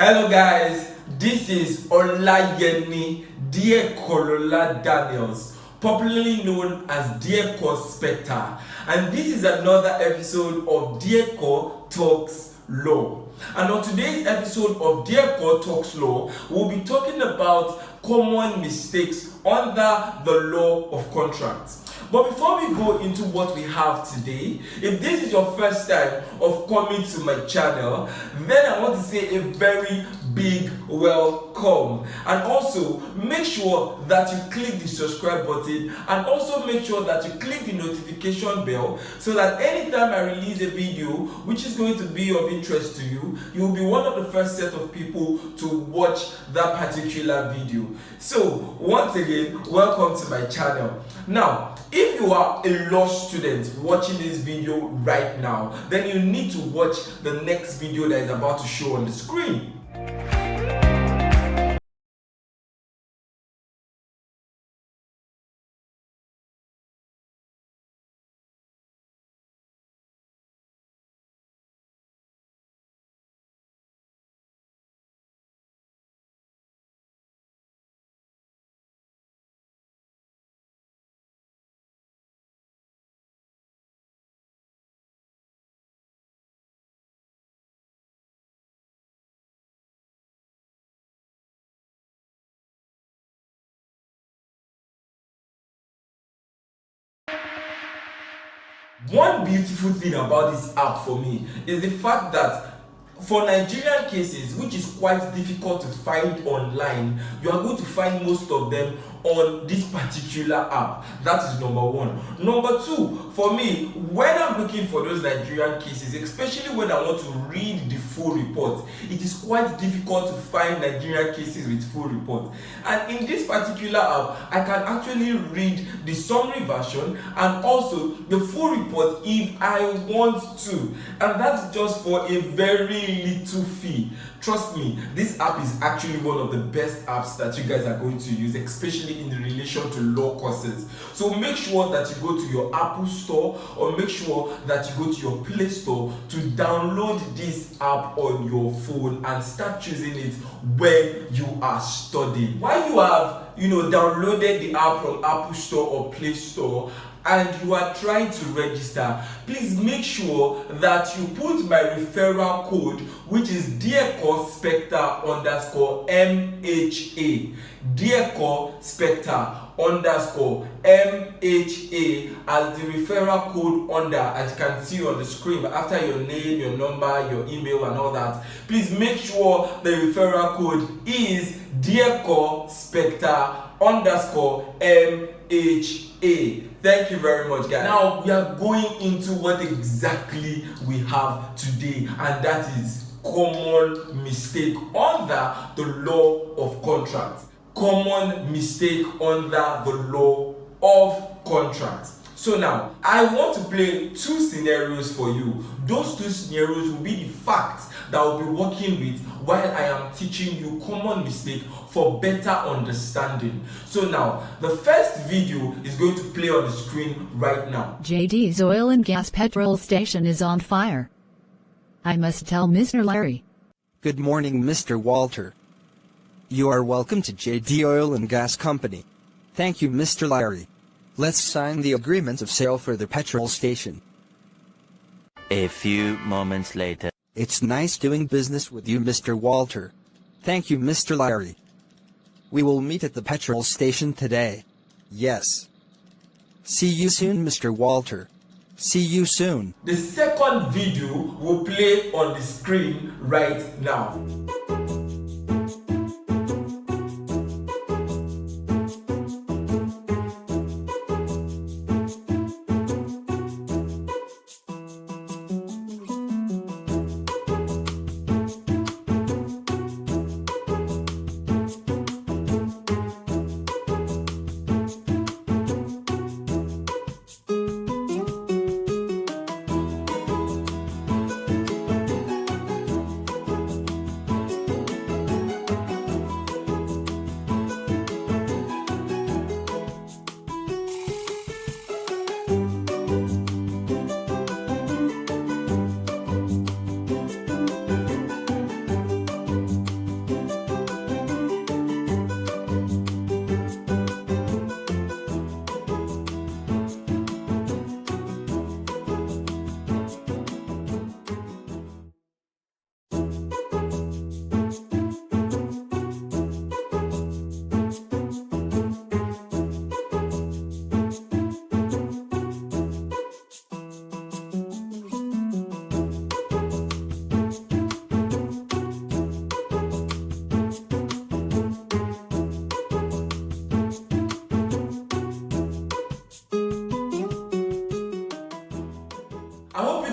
Hello guys, this is Olayemi Dieko Daniels, popularly known as Dieko Spectre, and this is another episode of Dieko Talks Law. And on today's episode of Dieko Talks Law, we'll be talking about common mistakes under the law of contracts. But before we go into what we have today, if this is your first time of coming to my channel, then I want to say a very big welcome. And also make sure that you click the subscribe button, and also make sure that you click the notification bell so that anytime I release a video which is going to be of interest to you, you will be one of the first set of people to watch that particular video. So once again, welcome to my channel. Now, if you are a law student watching this video right now, then you need to watch the next video that is about to show on the screen. One beautiful thing about this app for me is the fact that for Nigerian cases, which is quite difficult to find online, you are going to find most of them on this particular app. That is number one. Number two, for me, when I'm looking for those Nigerian cases, especially when I want to read the full report, it is quite difficult to find Nigerian cases with full report. And in this particular app, I can actually read the summary version and also the full report if I want to. And that's just for a very little fee. Trust me, this app is actually one of the best apps that you guys are going to use, especially in relation to law courses. So make sure that you go to your Apple Store, or make sure that you go to your Play Store to download this app on your phone and start using it when you are studying. While you have downloaded the app from Apple Store or Play Store and you are trying to register, please make sure that you put my referral code, which is Dieko Spectre _MHA. Dieko Spectre _MHA as the referral code under, as you can see on the screen, after your name, your number, your email and all that. Please make sure the referral code is Dieko Spectre _MHA. Thank you very much, guys. Now we are going into what exactly we have today, and that is common mistake under the law of contracts. Common mistake under the law of contracts. So now, I want to play two scenarios for you. Those two scenarios will be the facts that I'll be working with while I am teaching you common mistake for better understanding. So now, the first video is going to play on the screen right now. JD's oil and gas petrol station is on fire. I must tell Mr. Larry. Good morning, Mr. Walter. You are welcome to JD Oil and Gas Company. Thank you, Mr. Larry. Let's sign the agreement of sale for the petrol station. A few moments later. It's nice doing business with you, Mr. Walter. Thank you, Mr. Larry. We will meet at the petrol station today. Yes. See you soon, Mr. Walter. See you soon. The second video will play on the screen right now.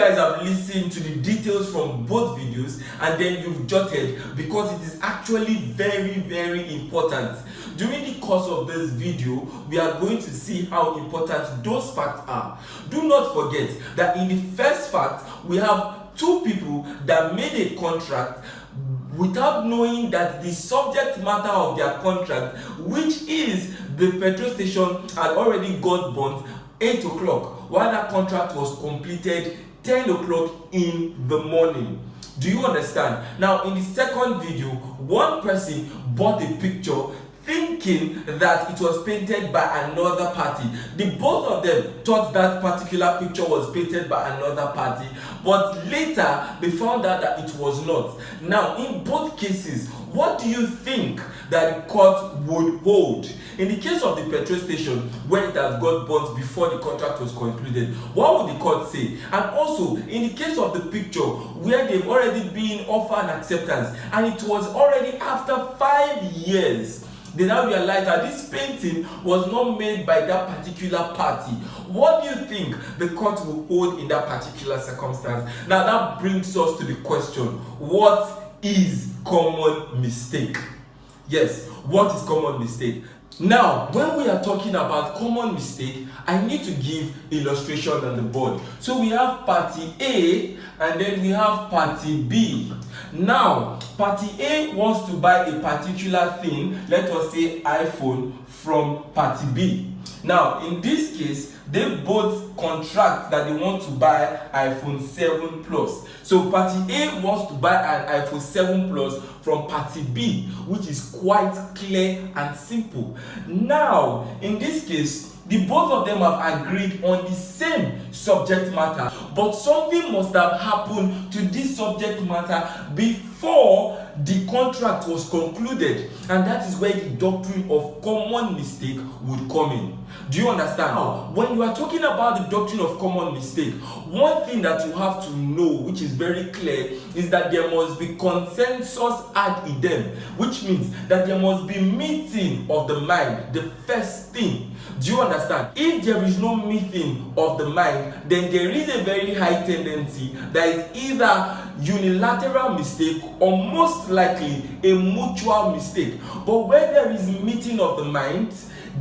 guys have listened to the details from both videos and then you've jotted, because it is actually very, very important. During the course of this video, we are going to see how important those facts are. Do not forget that in the first fact, we have two people that made a contract without knowing that the subject matter of their contract, which is the petrol station, had already got burnt 8 o'clock, while that contract was completed 10 o'clock in the morning. Do you understand? Now, in the second video, one person bought a picture thinking that it was painted by another party. The both of them thought that particular picture was painted by another party, but later they found out that it was not. Now, in both cases, what do you think that the court would hold? In the case of the petrol station, where it has got burnt before the contract was concluded, what would the court say? And also, in the case of the picture, where they've already been offered an acceptance, and it was already after 5 years, they now realize that this painting was not made by that particular party. What do you think the court will hold in that particular circumstance? Now that brings us to the question, what is common mistake? Yes, what is common mistake? Now, when we are talking about common mistake, I need to give illustration on the board. So we have party A and then we have party B. Now, party A wants to buy a particular thing, let us say iPhone, from party B. Now, in this case, they both contract that they want to buy iPhone 7 Plus. So party A wants to buy an iPhone 7 Plus from party B, which is quite clear and simple. Now, in this case, the both of them have agreed on the same subject matter, but something must have happened to this subject matter before the contract was concluded, and that is where the doctrine of common mistake would come in. Do you understand? Now, when you are talking about the doctrine of common mistake, one thing that you have to know, which is very clear, is that there must be consensus ad idem, which means that there must be meeting of the mind, the first thing. Do you understand? If there is no meeting of the mind, then there is a very high tendency that is either unilateral mistake or most likely a mutual mistake. But where there is meeting of the mind,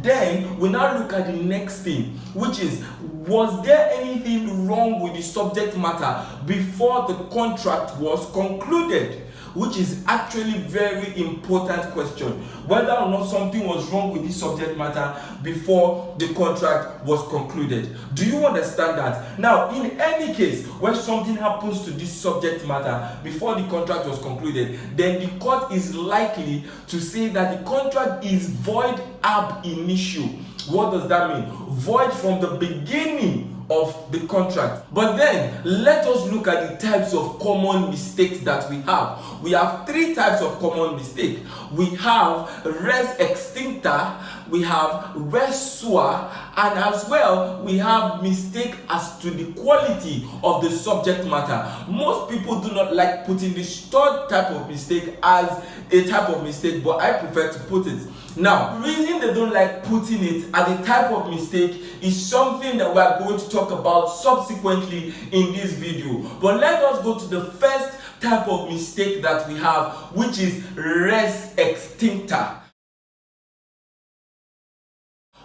then we now look at the next thing, which is, was there anything wrong with the subject matter before the contract was concluded? Which is actually very important question, whether or not something was wrong with this subject matter before the contract was concluded. Do you understand that? Now, in any case where something happens to this subject matter before the contract was concluded, then the court is likely to say that the contract is void ab initio. What does that mean? Void from the beginning of the contract. But then let us look at the types of common mistakes that we have. We have three types of common mistake. We have res extincta, we have res sua, and as well we have mistake as to the quality of the subject matter. Most people do not like putting this third type of mistake as a type of mistake, but I prefer to put it. Now, the reason they don't like putting it as a type of mistake is something that we are going to talk about subsequently in this video. But let us go to the first type of mistake that we have, which is res extincta.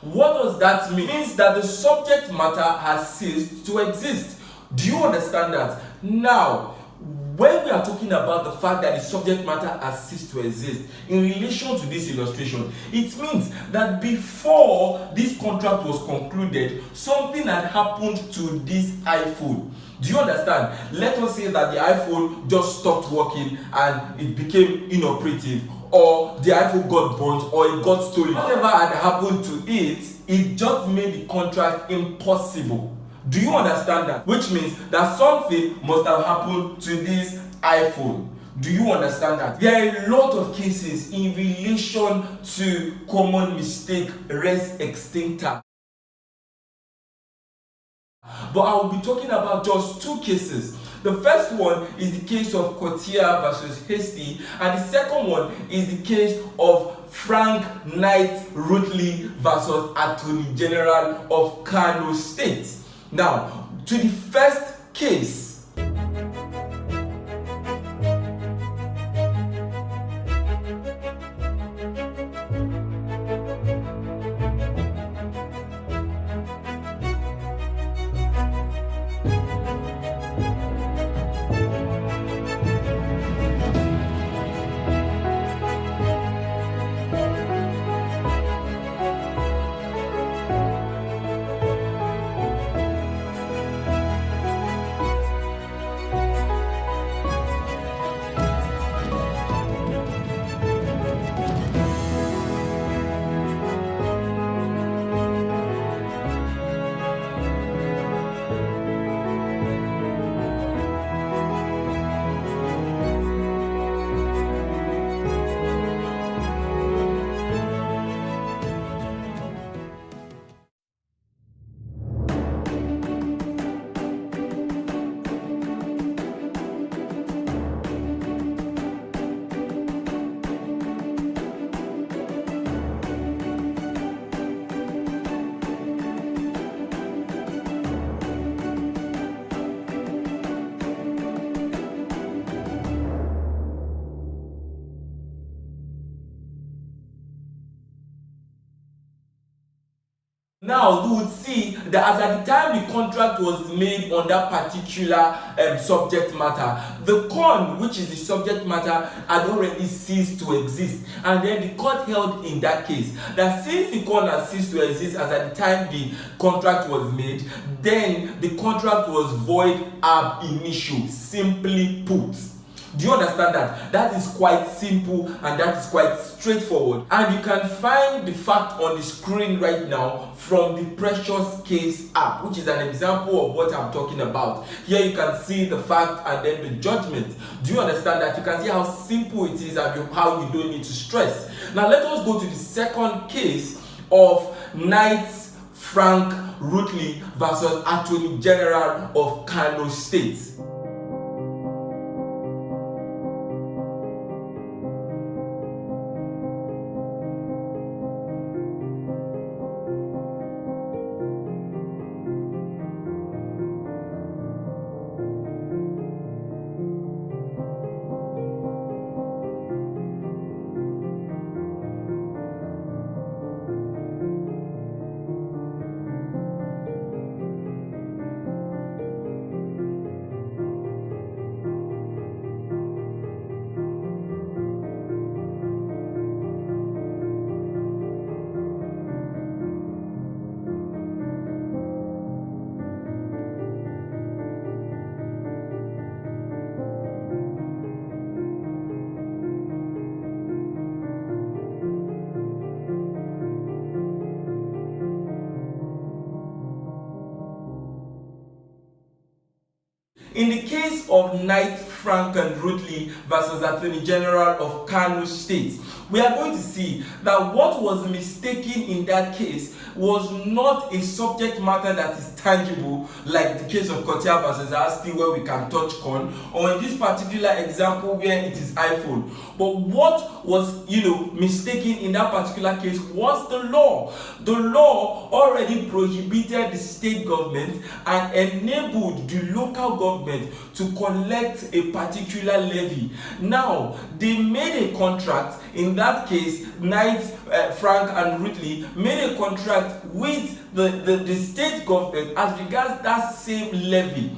What does that mean? It means that the subject matter has ceased to exist. Do you understand that? Now, when we are talking about the fact that the subject matter has ceased to exist in relation to this illustration, it means that before this contract was concluded, something had happened to this iPhone. Do you understand? Let us say that the iPhone just stopped working and it became inoperative, or the iPhone got burnt, or it got stolen. Whatever had happened to it, it just made the contract impossible. Do you understand that? Which means that something must have happened to this iPhone. Do you understand that? There are a lot of cases in relation to common mistake res extincta. But I will be talking about just two cases. The first one is the case of COURTURIER versus Hastie, and the second one is the case of Frank Knight RUTLEY versus Attorney General of KANO State. Now, to the first case, Now you would see that as at the time the contract was made on that particular subject matter, the con, which is the subject matter, had already ceased to exist. And then the court held in that case that since the con had ceased to exist as at the time the contract was made, then the contract was void ab initio, simply put. Do you understand that? That is quite simple and that is quite straightforward. And you can find the fact on the screen right now from the Precious Case app, which is an example of what I'm talking about. Here you can see the fact and then the judgment. Do you understand that? You can see how simple it is and how you don't need to stress. Now let us go to the second case of Knight Frank RUTLEY versus Attorney General of KANO State. In the case of Knight Frank and RUTLEY versus Attorney General of KANO State, we are going to see that what was mistaken in that case was not a subject matter that is tangible, like the case of COURTURIER versus HASTIE, where we can touch on, or in this particular example where it is iPhone. But what was, mistaken in that particular case was the law. The law already prohibited the state government and enabled the local government to collect a particular levy. Now, they made a contract. In that case, Knight Frank and RUTLEY made a contract with the state government as regards that same levy.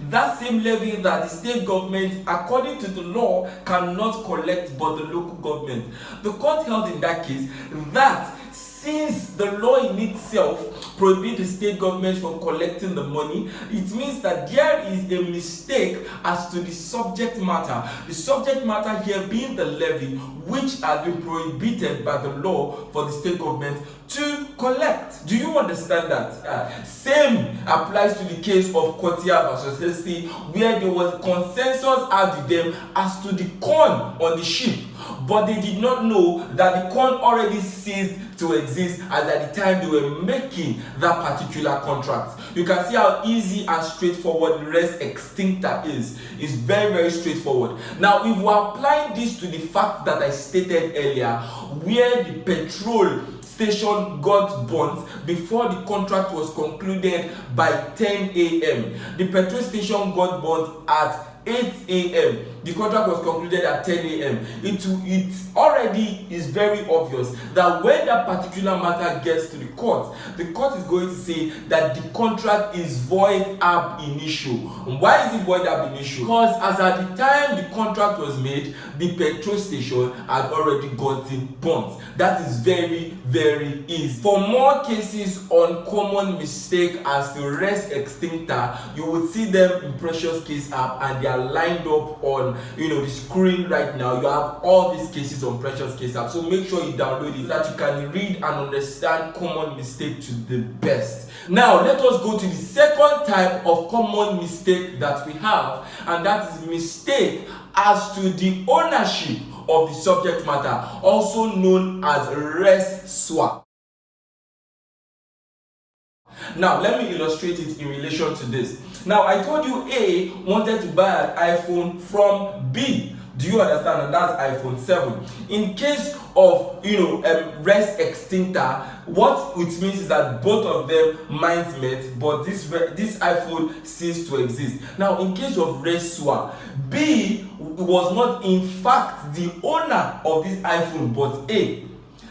That same levy that the state government, according to the law, cannot collect but the local government. The court held in that case that since the law in itself prohibits the state government from collecting the money, it means that there is a mistake as to the subject matter. The subject matter here being the levy, which has been prohibited by the law for the state government to collect. Do you understand that? Same applies to the case of COURTURIER versus HASTIE, where there was consensus out with them as to the corn on the ship, but they did not know that the corn already ceased to exist as at the time they were making that particular contract. You can see how easy and straightforward the res extincta is. It's very, very straightforward. Now, if we are applying this to the fact that I stated earlier, where the petrol station got burnt before the contract was concluded by 10 a.m. The petrol station got burnt at 8 a.m. The contract was concluded at 10 a.m. It already is very obvious that when that particular matter gets to the court is going to say that the contract is void ab initio. Why is it void ab initio? Because as at the time the contract was made, the petrol station had already gotten burnt. That is very, very easy. For more cases on common mistake as to res extincta, you will see them in Precious Case app, and they are lined up on the screen right now. You have all these cases on Precious Case app, so make sure you download it so that you can read and understand common mistake to the best. Now let us go to the second type of common mistake that we have, and that is mistake as to the ownership of the subject matter, also known as res swap. Now let me illustrate it in relation to this. Now I told you A wanted to buy an iPhone from B. Do you understand? And that's iPhone 7. In case of res extincta, what it means is that both of them minds met, but this iPhone ceased to exist. Now in case of res swap, B was not in fact the owner of this iPhone but A.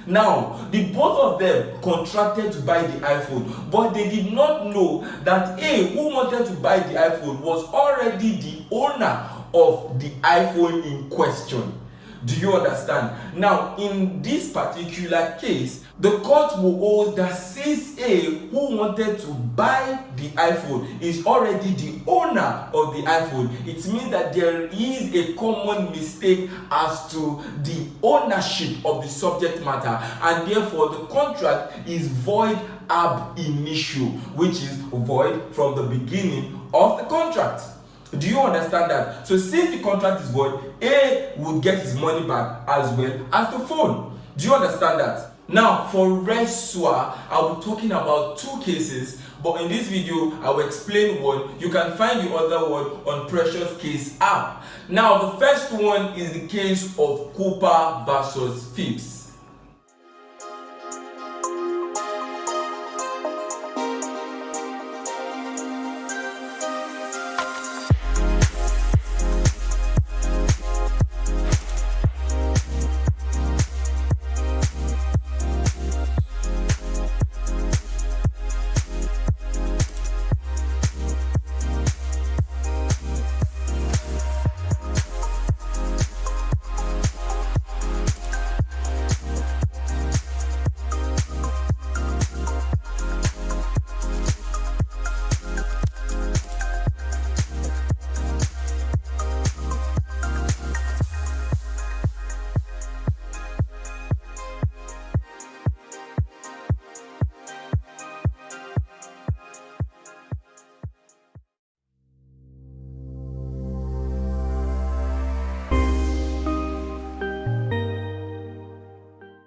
Now, the both of them contracted to buy the iPhone, but they did not know that A, who wanted to buy the iPhone, was already the owner of the iPhone in question. Do you understand? Now, in this particular case, the court will hold that since A, who wanted to buy the iPhone, is already the owner of the iPhone, it means that there is a common mistake as to the ownership of the subject matter, and therefore the contract is void ab initio, which is void from the beginning of the contract. Do you understand that? So since the contract is void, A would get his money back as well as the phone. Do you understand that? Now, for resource, I'll be talking about two cases, but in this video, I will explain one. You can find the other one on Precious Case app. Now, the first one is the case of Cooper versus Phibbs.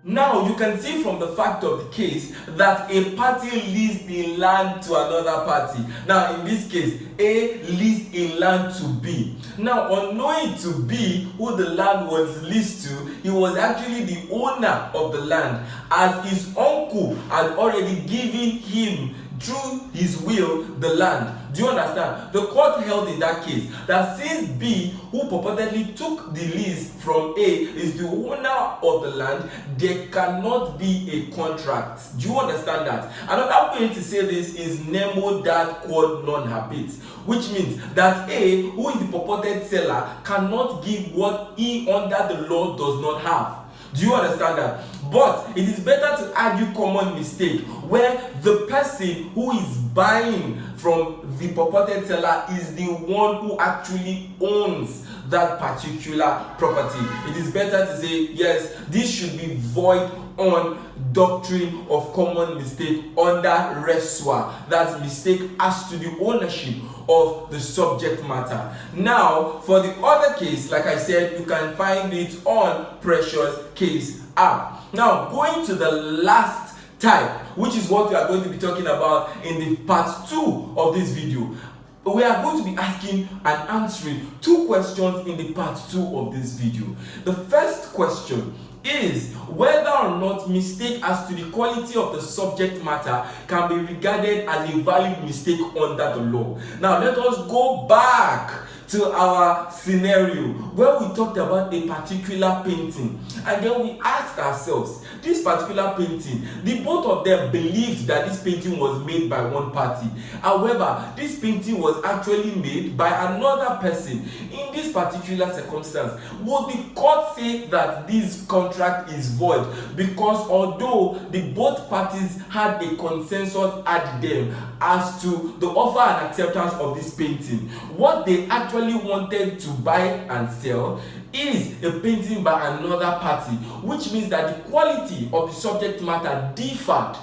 Now, you can see from the fact of the case that a party leased the land to another party. Now, in this case, A leased a land to B. Now, unknowing to B who the land was leased to, he was actually the owner of the land, as his uncle had already given him through his will the land. Do you understand? The court held in that case that since B, who purportedly took the lease from A, is the owner of the land, there cannot be a contract. Do you understand that? Another way to say this is nemo dat quod non habet, which means that A, who is the purported seller, cannot give what he under the law does not have. Do you understand that? But it is better to argue common mistake where the person who is buying from the purported seller is the one who actually owns that particular property. It is better to say, yes, this should be void on doctrine of common mistake under resource. That mistake as to the ownership of the subject matter. Now, for the other case, like I said, you can find it on Precious Case app. Now, going to the last type, which is what we are going to be talking about in the part 2 of this video. We are going to be asking and answering two questions in the part 2 of this video. The first question is whether or not mistake as to the quality of the subject matter can be regarded as a valid mistake under the law. Now, let us go back to our scenario where we talked about a particular painting, and then we asked ourselves, this particular painting, the both of them believed that this painting was made by one party. However, this painting was actually made by another person. In this particular circumstance, would the court say that this contract is void? Because although the both parties had a consensus at them as to the offer and acceptance of this painting, what they actually wanted to buy and sell is a painting by another party, which means that the quality of the subject matter differed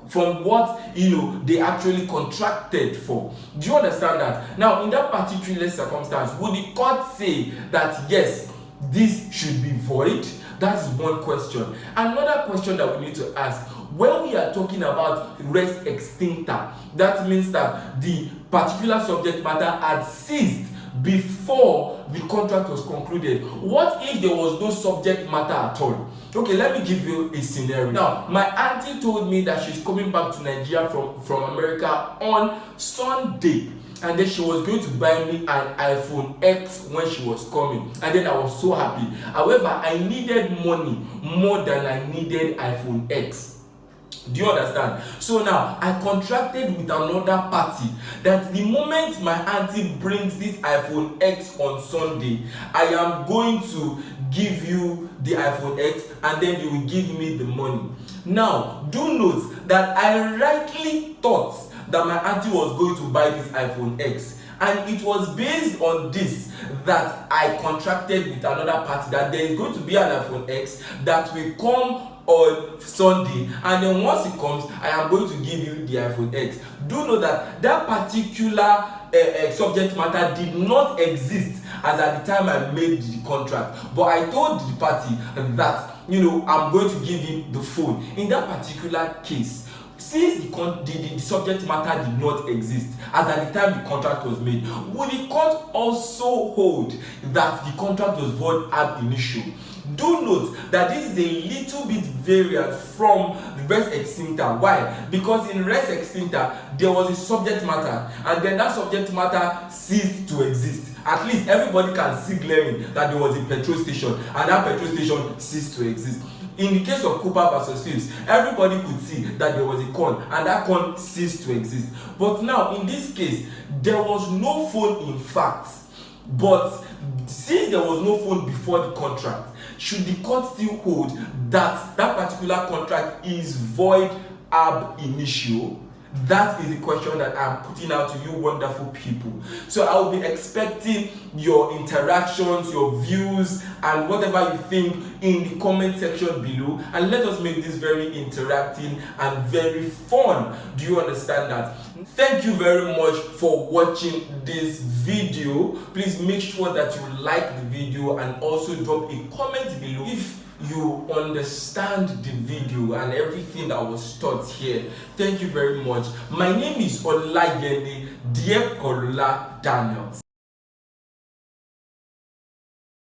from what they actually contracted for. Do you understand that? Now, in that particular circumstance, would the court say that yes, this should be void? That is one question. Another question that we need to ask, when we are talking about res extincta, that means that the particular subject matter had ceased before the contract was concluded. What if there was no subject matter at all? Okay, let me give you a scenario. Now, my auntie told me that she's coming back to Nigeria from America on Sunday. and then she was going to buy me an iPhone X when she was coming, and then I was so happy. However, I needed money more than I needed iPhone X. Do you understand? So now I contracted with another party that the moment my auntie brings this iPhone X on Sunday, I am going to give you the iPhone X and then you will give me the money. Now do note that I rightly thought that my auntie was going to buy this iPhone X, and it was based on this that I contracted with another party that there is going to be an iPhone X that will come on Sunday, and then once it comes, I am going to give you the iPhone X. Do know that that particular subject matter did not exist as at the time I made the contract, but I told the party that, you know, I'm going to give him the phone. In that particular case, since the subject matter did not exist as at the time the contract was made, will the court also hold that the contract was void ab initio? Do note that this is a little bit variant from the res extincta. Why? Because in res extincta there was a subject matter, and then that subject matter ceased to exist. At least everybody can see glaring that there was a petrol station, and that petrol station ceased to exist. In the case of Cooper versus Phillips, everybody could see that there was a con, and that con ceased to exist. But now in this case, there was no phone in fact, but since there was no phone before the contract, should the court still hold that that particular contract is void ab initio? That is the question that I'm putting out to you wonderful people. So I will be expecting your interactions, your views, and whatever you think in the comment section below, and let us make this very interactive and very fun. Do you understand that? Thank you very much for watching this video. Please make sure that you like the video and also drop a comment below if you understand the video and everything that was taught here. Thank you very much. My name is Olayende Dieko Daniels.